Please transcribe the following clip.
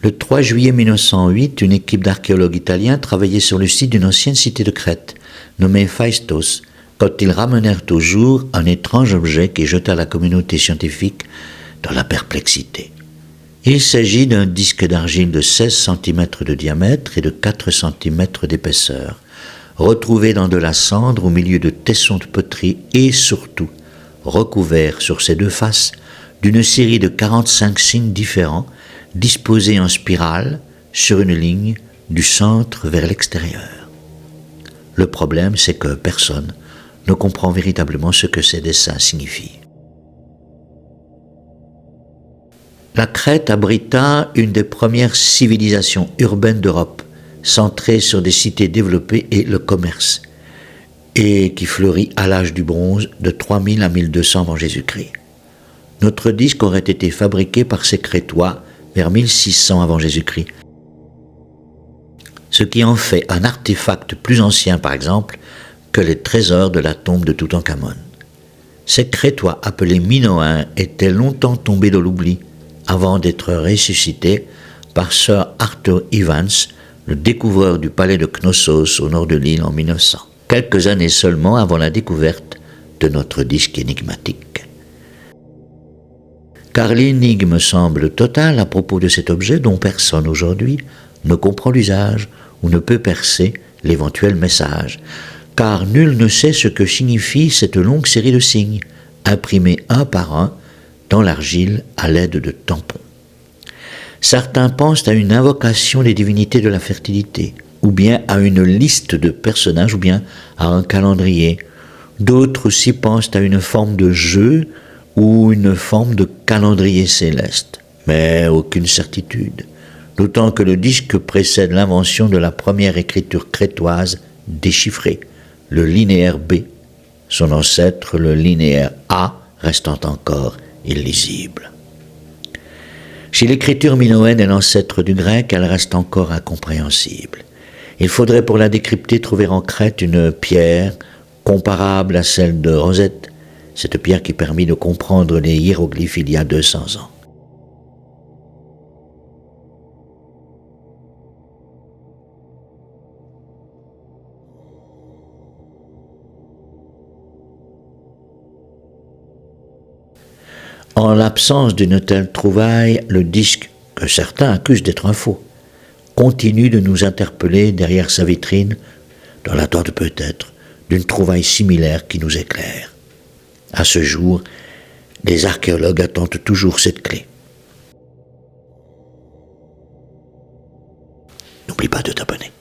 Le 3 juillet 1908, une équipe d'archéologues italiens travaillait sur le site d'une ancienne cité de Crète, nommée Phaistos, quand ils ramenèrent au jour un étrange objet qui jeta la communauté scientifique dans la perplexité. Il s'agit d'un disque d'argile de 16 cm de diamètre et de 4 cm d'épaisseur, retrouvé dans de la cendre au milieu de tessons de poterie et surtout recouvert sur ses deux faces d'une série de 45 signes différents disposés en spirale sur une ligne du centre vers l'extérieur. Le problème, c'est que personne ne comprend véritablement ce que ces dessins signifient. La Crète abrita une des premières civilisations urbaines d'Europe, centrée sur des cités développées et le commerce, et qui fleurit à l'âge du bronze de 3000 à 1200 avant Jésus-Christ. Notre disque aurait été fabriqué par ces Crétois vers 1600 avant Jésus-Christ, ce qui en fait un artefact plus ancien, par exemple, que les trésors de la tombe de Toutankhamon. Ces Crétois appelés Minoens étaient longtemps tombés dans l'oubli avant d'être ressuscités par Sir Arthur Evans, le découvreur du palais de Knossos au nord de l'île en 1900, quelques années seulement avant la découverte de notre disque énigmatique. Car l'énigme semble totale à propos de cet objet dont personne aujourd'hui ne comprend l'usage ou ne peut percer l'éventuel message, car nul ne sait ce que signifie cette longue série de signes, imprimés un par un dans l'argile à l'aide de tampons. Certains pensent à une invocation des divinités de la fertilité, ou bien à une liste de personnages, ou bien à un calendrier. D'autres aussi pensent à une forme de jeu ou une forme de calendrier céleste, mais aucune certitude, d'autant que le disque précède l'invention de la première écriture crétoise déchiffrée, le linéaire B, son ancêtre le linéaire A restant encore illisible. Si l'écriture minoenne est l'ancêtre du grec, elle reste encore incompréhensible. Il faudrait pour la décrypter trouver en Crète une pierre comparable à celle de Rosette, cette pierre qui permit de comprendre les hiéroglyphes il y a 200 ans. En l'absence d'une telle trouvaille, le disque, que certains accusent d'être un faux, continue de nous interpeller derrière sa vitrine, dans l'attente peut-être d'une trouvaille similaire qui nous éclaire. À ce jour, les archéologues attendent toujours cette clé. N'oublie pas de t'abonner.